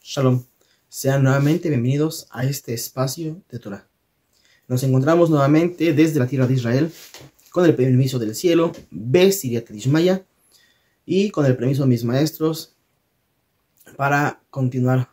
Shalom, sean nuevamente bienvenidos a este espacio de Torah. Nos encontramos nuevamente desde la tierra de Israel, con el permiso del cielo, Besiriat Dishmaya, y con el permiso de mis maestros, para continuar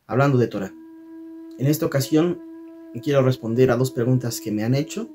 hablando de Torah. En esta ocasión quiero responder a dos preguntas que me han hecho,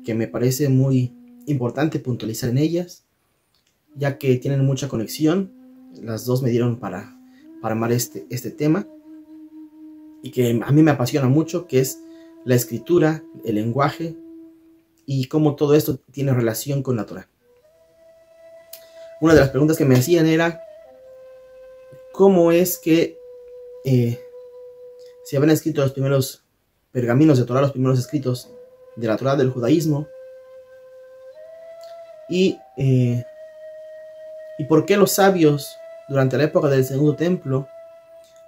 que me parece muy importante puntualizar en ellas, ya que tienen mucha conexión. Las dos me dieron para amar este tema, y que a mí me apasiona mucho, que es la escritura, el lenguaje, y cómo todo esto tiene relación con la Torah. Una de las preguntas que me hacían era cómo es que se habían escrito los primeros pergaminos de Torah, los primeros escritos de la Torah del judaísmo, y por qué los sabios durante la época del Segundo Templo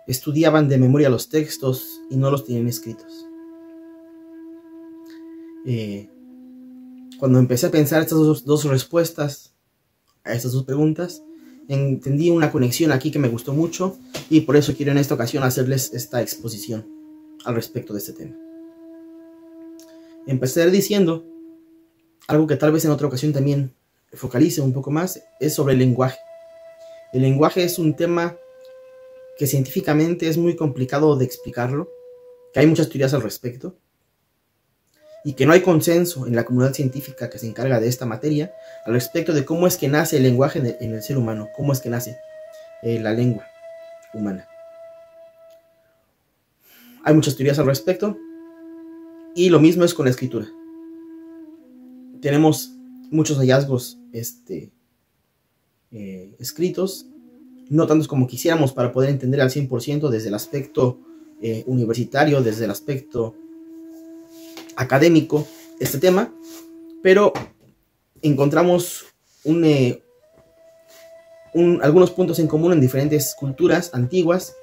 estudiaban de memoria los textos y no los tenían escritos. Cuando empecé a pensar estas dos respuestas a estas dos preguntas, entendí una conexión aquí que me gustó mucho, y por eso quiero en esta ocasión hacerles esta exposición al respecto de este tema. Empecé diciendo algo que tal vez en otra ocasión también focalice un poco más, es sobre el lenguaje. El lenguaje es un tema que científicamente es muy complicado de explicarlo, que hay muchas teorías al respecto, y que no hay consenso en la comunidad científica que se encarga de esta materia al respecto de cómo es que nace el lenguaje en el ser humano, cómo es que nace la lengua humana. Hay muchas teorías al respecto, y lo mismo es con la escritura. Tenemos muchos hallazgos escritos, no tantos como quisiéramos para poder entender al 100% desde el aspecto universitario, desde el aspecto académico este tema, pero encontramos algunos puntos en común en diferentes culturas antiguas,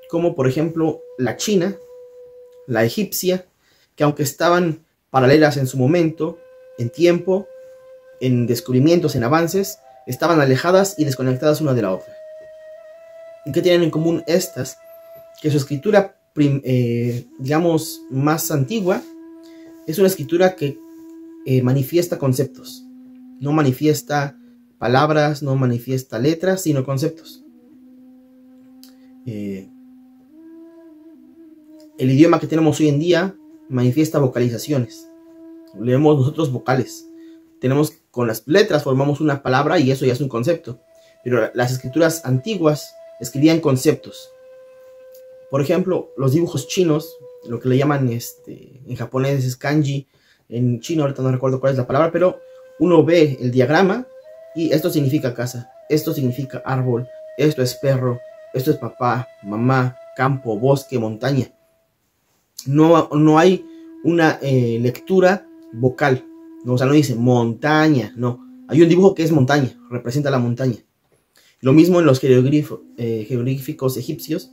como por ejemplo la china, la egipcia, que aunque estaban paralelas en su momento, en tiempo, en descubrimientos, en avances, estaban alejadas y desconectadas una de la otra. ¿Y qué tienen en común estas? Que su escritura, digamos, más antigua, es una escritura que manifiesta conceptos. No manifiesta palabras, no manifiesta letras, sino conceptos. El idioma que tenemos hoy en día manifiesta vocalizaciones. Leemos nosotros vocales. Con las letras formamos una palabra y eso ya es un concepto. Pero las escrituras antiguas escribían conceptos. Por ejemplo, los dibujos chinos, lo que le llaman en japonés es kanji, en chino ahorita no recuerdo cuál es la palabra, pero uno ve el diagrama y esto significa casa, esto significa árbol, esto es perro, esto es papá, mamá, campo, bosque, montaña. No hay una lectura vocal, no, o sea, no dice montaña, no. Hay un dibujo que es montaña, representa la montaña. Lo mismo en los jeroglíficos egipcios.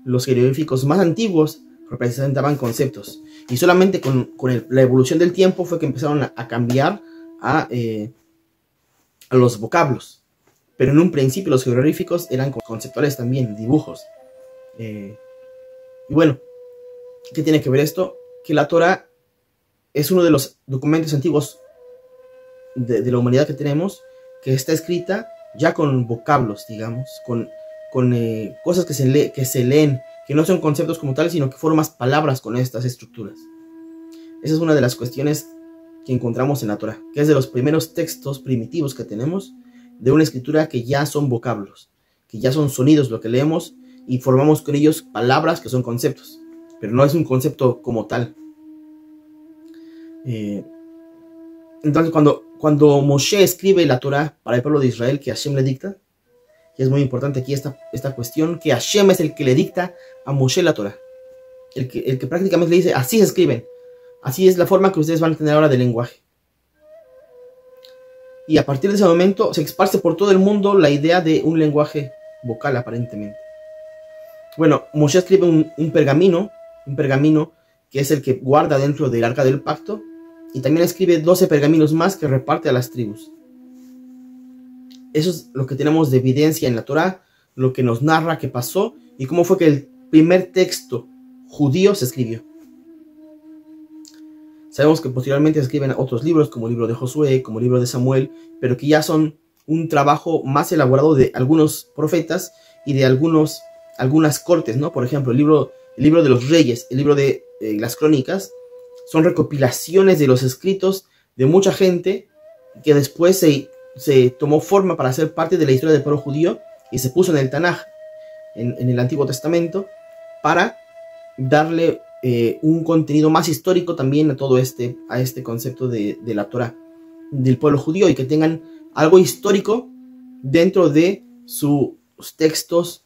Los jeroglíficos más antiguos representaban conceptos. Y solamente con la evolución del tiempo fue que empezaron a cambiar a los vocablos. Pero en un principio los jeroglíficos eran conceptuales también, dibujos. Y bueno, ¿qué tiene que ver esto? Que la Torah es uno de los documentos antiguos de la humanidad que tenemos, que está escrita ya con vocablos, digamos, con cosas que se leen, que no son conceptos como tales, sino que formas palabras con estas estructuras. Esa es una de las cuestiones que encontramos en la Torah, que es de los primeros textos primitivos que tenemos, de una escritura que ya son vocablos, que ya son sonidos lo que leemos, y formamos con ellos palabras que son conceptos, pero no es un concepto como tal. Entonces cuando Moshe escribe la Torah para el pueblo de Israel, que Hashem le dicta, y es muy importante aquí esta cuestión, que Hashem es el que le dicta a Moshe la Torah, el que prácticamente le dice, así se escriben, así es la forma que ustedes van a tener ahora del lenguaje. Y a partir de ese momento se esparce por todo el mundo la idea de un lenguaje vocal, aparentemente. Bueno, Moshe escribe un pergamino que es el que guarda dentro del arca del pacto, y también escribe 12 pergaminos más que reparte a las tribus. Eso es lo que tenemos de evidencia en la Torah, lo que nos narra que pasó y cómo fue que el primer texto judío se escribió. Sabemos que posteriormente se escriben otros libros, como el libro de Josué, como el libro de Samuel, pero que ya son un trabajo más elaborado de algunos profetas y de algunas cortes, ¿no? Por ejemplo, el libro de los reyes, el libro de las crónicas, son recopilaciones de los escritos de mucha gente que después se tomó forma para ser parte de la historia del pueblo judío y se puso en el Tanaj, en el Antiguo Testamento, para darle un contenido más histórico también a este concepto de la Torah, del pueblo judío, y que tengan algo histórico dentro de sus textos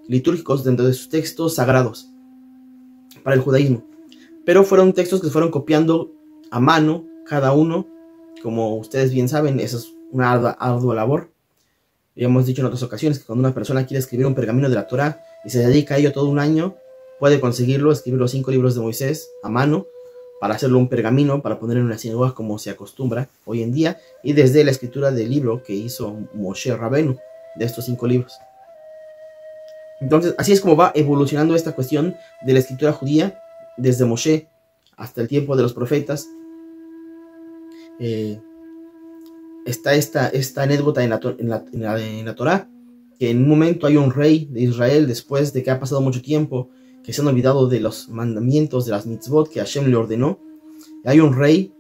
litúrgicos, dentro de sus textos sagrados para el judaísmo. Pero fueron textos que se fueron copiando a mano, cada uno. Como ustedes bien saben, esa es una ardua labor. Ya hemos dicho en otras ocasiones que cuando una persona quiere escribir un pergamino de la Torah y se dedica a ello todo un año, puede conseguirlo, escribir los 5 libros de Moisés a mano, para hacerlo un pergamino, para poner en una sinagoga como se acostumbra hoy en día, y desde la escritura del libro que hizo Moshe Rabenu, de estos 5 libros. Entonces, así es como va evolucionando esta cuestión de la escritura judía, desde Moshe hasta el tiempo de los profetas. Está esta anécdota en la Torah, que en un momento hay un rey de Israel, después de que ha pasado mucho tiempo, que se han olvidado de los mandamientos, de las mitzvot que Hashem le ordenó. Hay un rey,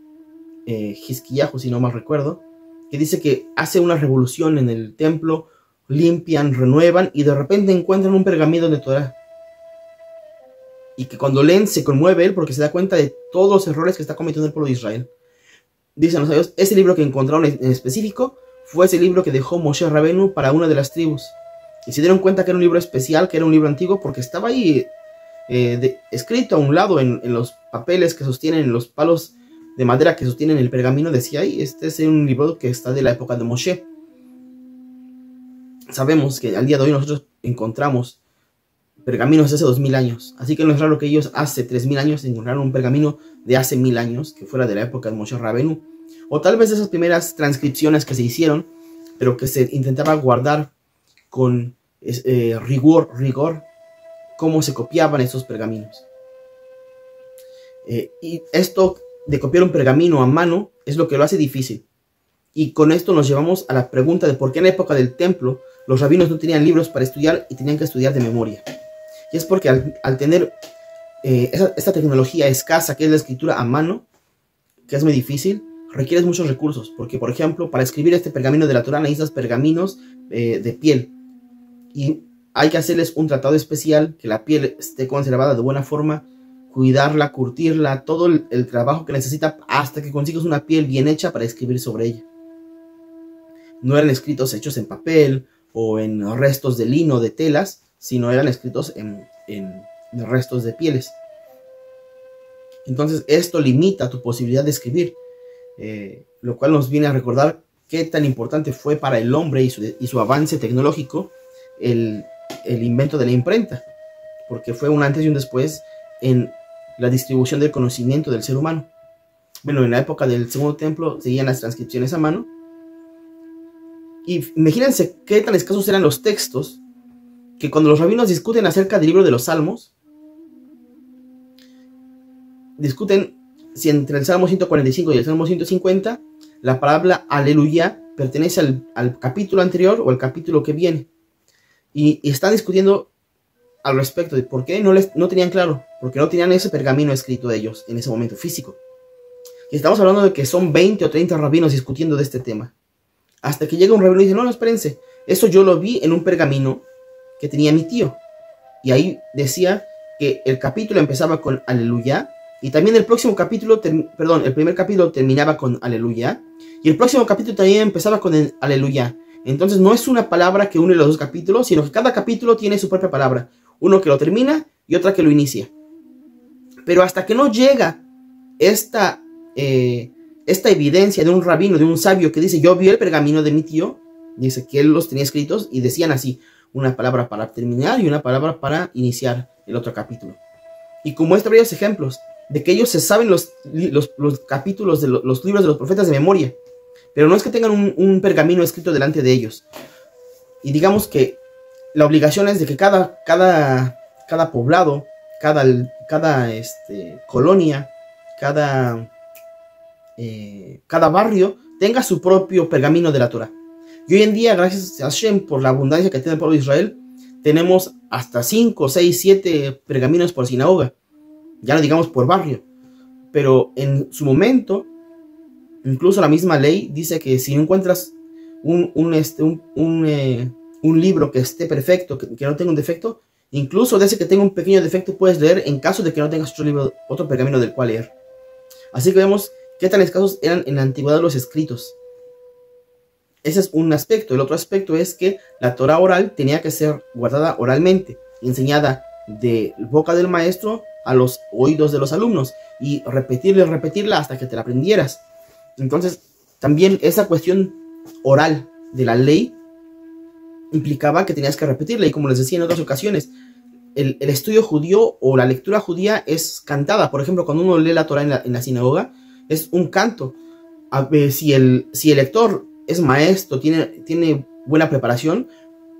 Hizkiyahu, si no mal recuerdo, que dice que hace una revolución en el templo, limpian, renuevan, y de repente encuentran un pergamino de Torah. Y que cuando leen se conmueve él porque se da cuenta de todos los errores que está cometiendo el pueblo de Israel. Dicen los sabios, ese libro que encontraron en específico fue ese libro que dejó Moshe Rabenu para una de las tribus. Y se dieron cuenta que era un libro especial, que era un libro antiguo, porque estaba ahí escrito a un lado en los papeles que sostienen, en los palos de madera que sostienen el pergamino. Decía ahí, este es un libro que está de la época de Moshe. Sabemos que al día de hoy nosotros encontramos pergaminos de hace 2000 años. Así que no es raro que ellos hace 3000 años encontraron un pergamino de hace 1000 años, que fuera de la época de Moshe Rabenu. O tal vez de esas primeras transcripciones que se hicieron, pero que se intentaba guardar con rigor, cómo se copiaban estos pergaminos. Y esto de copiar un pergamino a mano es lo que lo hace difícil. Y con esto nos llevamos a la pregunta de por qué en la época del templo los rabinos no tenían libros para estudiar y tenían que estudiar de memoria. Y es porque al tener esta tecnología escasa que es la escritura a mano, que es muy difícil, requieres muchos recursos. Porque, por ejemplo, para escribir este pergamino de la Torah necesitas pergaminos de piel. Y hay que hacerles un tratado especial, que la piel esté conservada de buena forma, cuidarla, curtirla, todo el trabajo que necesita hasta que consigas una piel bien hecha para escribir sobre ella. No eran escritos hechos en papel o en restos de lino, de telas, sino eran escritos en restos de pieles. Entonces esto limita tu posibilidad de escribir, lo cual nos viene a recordar qué tan importante fue para el hombre y su avance tecnológico el invento de la imprenta, porque fue un antes y un después en la distribución del conocimiento del ser humano. Bueno, en la época del Segundo Templo seguían las transcripciones a mano, y imagínense qué tan escasos eran los textos, que cuando los rabinos discuten acerca del libro de los Salmos, discuten si entre el Salmo 145 y el Salmo 150 la palabra aleluya pertenece al capítulo anterior o al capítulo que viene. Y están discutiendo al respecto de por qué no tenían claro, porque no tenían ese pergamino escrito de ellos en ese momento físico. Y estamos hablando de que son 20 o 30 rabinos discutiendo de este tema. Hasta que llega un rabino y dice, no, espérense, eso yo lo vi en un pergamino que tenía mi tío. Y ahí decía que el capítulo empezaba con aleluya, y también el primer capítulo terminaba con aleluya, y el próximo capítulo también empezaba con el aleluya. Entonces no es una palabra que une los dos capítulos, sino que cada capítulo tiene su propia palabra. Uno que lo termina y otra que lo inicia. Pero hasta que no llega esta evidencia de un rabino, de un sabio que dice, yo vi el pergamino de mi tío, dice que él los tenía escritos y decían así, una palabra para terminar y una palabra para iniciar el otro capítulo. Y como muestra varios ejemplos de que ellos se saben los capítulos de los libros de los profetas de memoria, pero no es que tengan un pergamino escrito delante de ellos. Y digamos que la obligación es de que cada poblado, cada colonia, cada barrio tenga su propio pergamino de la Torah. Y hoy en día, gracias a Hashem, por la abundancia que tiene el pueblo de Israel, tenemos hasta 5, 6, 7 pergaminos por sinagoga. Ya no digamos por barrio. Pero en su momento, incluso la misma ley dice que si no encuentras un libro que esté perfecto, que no tenga un defecto, incluso de ese que tenga un pequeño defecto puedes leer en caso de que no tengas otro pergamino del cual leer. Así que vemos qué tan escasos eran en la antigüedad los escritos. Ese es un aspecto. El otro aspecto es que la Torah oral tenía que ser guardada oralmente, enseñada de boca del maestro a los oídos de los alumnos, y repetirla hasta que te la aprendieras. Entonces, también esa cuestión oral de la ley implicaba que tenías que repetirla, y como les decía en otras ocasiones, el estudio judío o la lectura judía es cantada. Por ejemplo, cuando uno lee la Torah en la sinagoga, es un canto. Si el lector es maestro, tiene buena preparación,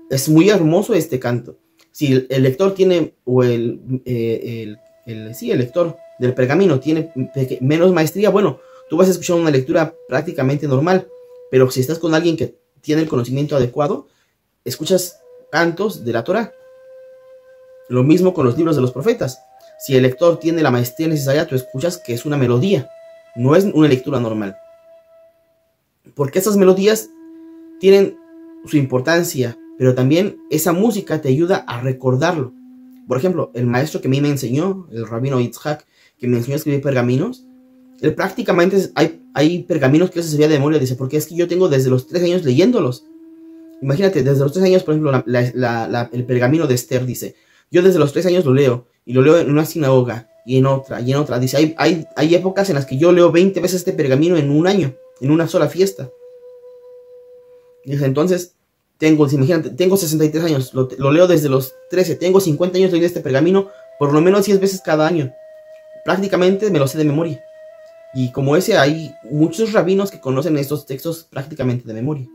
es muy hermoso este canto. Si el lector tiene, o el lector del pergamino tiene menos maestría, bueno, tú vas a escuchar una lectura prácticamente normal. Pero si estás con alguien que tiene el conocimiento adecuado, escuchas cantos de la Torah. Lo mismo con los libros de los profetas. Si el lector tiene la maestría necesaria, tú escuchas que es una melodía, no es una lectura normal. Porque esas melodías tienen su importancia, pero también esa música te ayuda a recordarlo. Por ejemplo, el maestro que a mí me enseñó, el rabino Yitzhak, que me enseñó a escribir pergaminos, él prácticamente hay pergaminos que él se sabía de memoria. Dice, porque es que yo tengo desde los 3 años leyéndolos. Imagínate, desde los 3 años, por ejemplo, el pergamino de Esther dice, yo desde los 3 años lo leo, y lo leo en una sinagoga, y en otra, y en otra. Dice, hay épocas en las que yo leo 20 veces este pergamino en un año, en una sola fiesta. Dice, entonces, imagínate, tengo 63 años, lo leo desde los 13, tengo 50 años leyendo este pergamino, por lo menos 10 veces cada año. Prácticamente me lo sé de memoria. Y como ese, hay muchos rabinos que conocen estos textos prácticamente de memoria.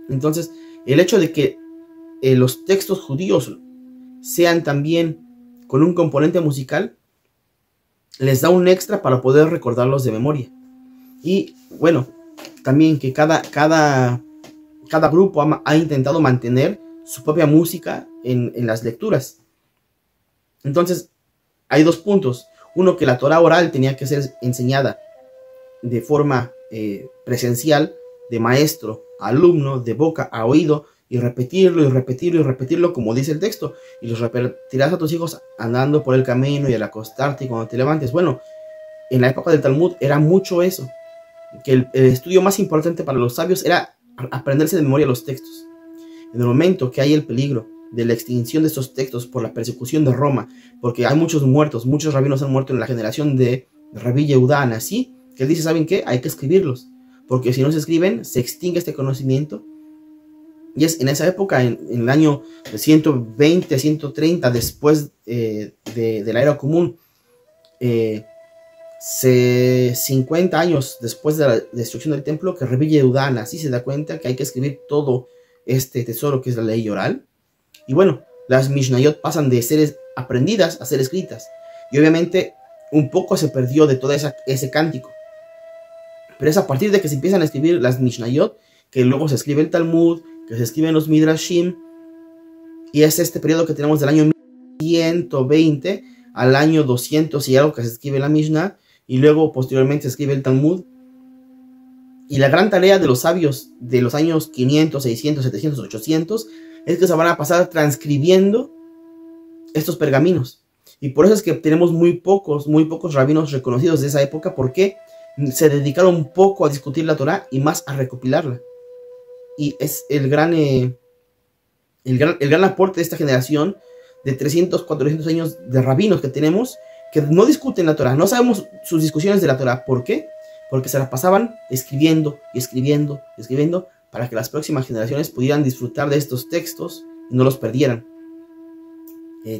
Entonces, el hecho de que los textos judíos sean también con un componente musical, les da un extra para poder recordarlos de memoria. Y bueno, también que cada grupo ha intentado mantener su propia música en las lecturas. Entonces, hay 2 puntos. Uno, que la Torah oral tenía que ser enseñada de forma presencial, de maestro a alumno, de boca a oído, y repetirlo y repetirlo y repetirlo como dice el texto. Y los repetirás a tus hijos andando por el camino y al acostarte y cuando te levantes. Bueno, en la época del Talmud era mucho eso, que el estudio más importante para los sabios era aprenderse de memoria los textos. En el momento que hay el peligro de la extinción de estos textos por la persecución de Roma, porque hay muchos muertos, muchos rabinos han muerto en la generación de Rabbi Yehudá Anasí, que él dice, ¿saben qué? Hay que escribirlos, porque si no se escriben, se extingue este conocimiento. Y es en esa época, en el año 120, 130, después de la era común, 50 años después de la destrucción del templo, que Rabbi Yehudá Anasí se da cuenta que hay que escribir todo este tesoro que es la ley oral. Y bueno, las Mishnayot pasan de ser aprendidas a ser escritas. Y obviamente un poco se perdió de todo ese cántico. Pero es a partir de que se empiezan a escribir las Mishnayot, que luego se escribe el Talmud, que se escriben los Midrashim. Y es este periodo que tenemos del año 120 al año 200 y algo que se escribe la Mishnah. Y luego posteriormente se escribe el Talmud. Y la gran tarea de los sabios de los años 500, 600, 700, 800 es que se van a pasar transcribiendo estos pergaminos. Y por eso es que tenemos muy pocos rabinos reconocidos de esa época, porque se dedicaron un poco a discutir la Torah y más a recopilarla. Y es el gran aporte de esta generación de 300, 400 años de rabinos que tenemos, que no discuten la Torah. No sabemos sus discusiones de la Torah. ¿Por qué? Porque se la pasaban escribiendo y escribiendo y escribiendo, para que las próximas generaciones pudieran disfrutar de estos textos y no los perdieran.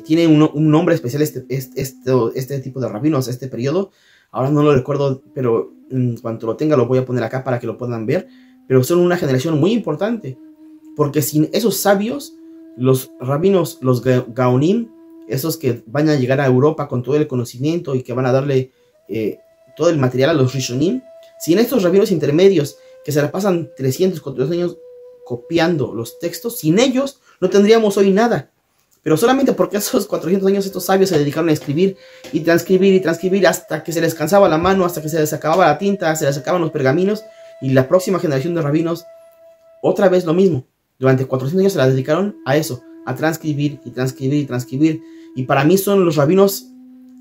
Tiene un nombre especial este tipo de rabinos, este periodo. Ahora no lo recuerdo, pero en cuanto lo tenga lo voy a poner acá para que lo puedan ver. Pero son una generación muy importante, porque sin esos sabios Los rabinos, los gaonim, esos que van a llegar a Europa con todo el conocimiento y que van a darle todo el material a los rishonim, sin estos rabinos intermedios que se la pasan 300, 400 años copiando los textos, sin ellos no tendríamos hoy nada. Pero solamente porque esos 400 años estos sabios se dedicaron a escribir y transcribir hasta que se les cansaba la mano, hasta que se les acababa la tinta, se les acababan los pergaminos, y la próxima generación de rabinos, otra vez lo mismo. Durante 400 años se la dedicaron a eso, a transcribir y transcribir y transcribir. Y para mí son los rabinos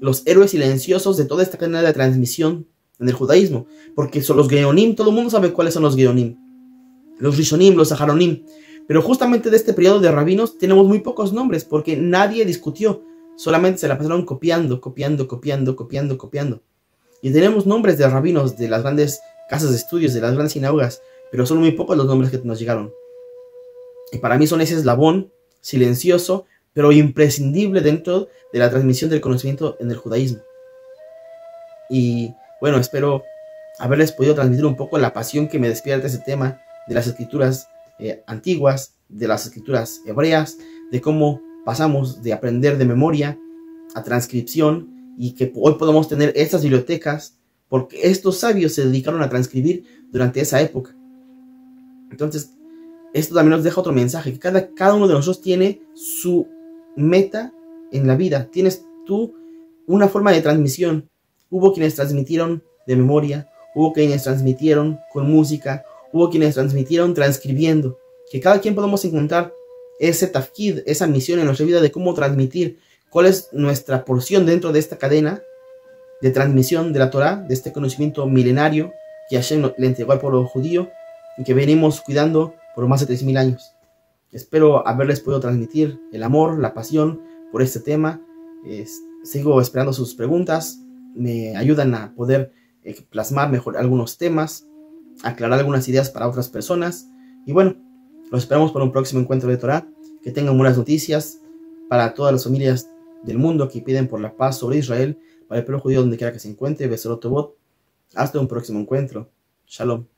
los héroes silenciosos de toda esta cadena de transmisión en el judaísmo. Porque son los geonim, todo el mundo sabe cuáles son los geonim. Los rishonim, los saharonim. Pero justamente de este periodo de rabinos tenemos muy pocos nombres porque nadie discutió. Solamente se la pasaron copiando. Y tenemos nombres de rabinos de las grandes casas de estudios, de las grandes sinagogas, pero son muy pocos los nombres que nos llegaron. Y para mí son ese eslabón silencioso, pero imprescindible dentro de la transmisión del conocimiento en el judaísmo. Y bueno, espero haberles podido transmitir un poco la pasión que me despierta ese tema de las escrituras antiguas, de las escrituras hebreas, de cómo pasamos de aprender de memoria a transcripción, y que hoy podemos tener estas bibliotecas porque estos sabios se dedicaron a transcribir durante esa época. Entonces, esto también nos deja otro mensaje, que cada uno de nosotros tiene su meta en la vida. Tienes tú una forma de transmisión. Hubo quienes transmitieron de memoria, hubo quienes transmitieron con música, hubo quienes transmitieron transcribiendo. Que cada quien podamos encontrar ese tafkid, esa misión en nuestra vida de cómo transmitir, cuál es nuestra porción dentro de esta cadena de transmisión de la Torah, de este conocimiento milenario que Hashem le entregó al pueblo judío y que venimos cuidando por más de 3000 años. Espero haberles podido transmitir el amor, la pasión por este tema. Sigo esperando sus preguntas, me ayudan a poder plasmar mejor algunos temas, aclarar algunas ideas para otras personas. Y bueno, los esperamos para un próximo encuentro de Torah. Que tengan buenas noticias para todas las familias del mundo que piden por la paz sobre Israel, para el pueblo judío donde quiera que se encuentre. Besorot Tovot. Hasta un próximo encuentro. Shalom.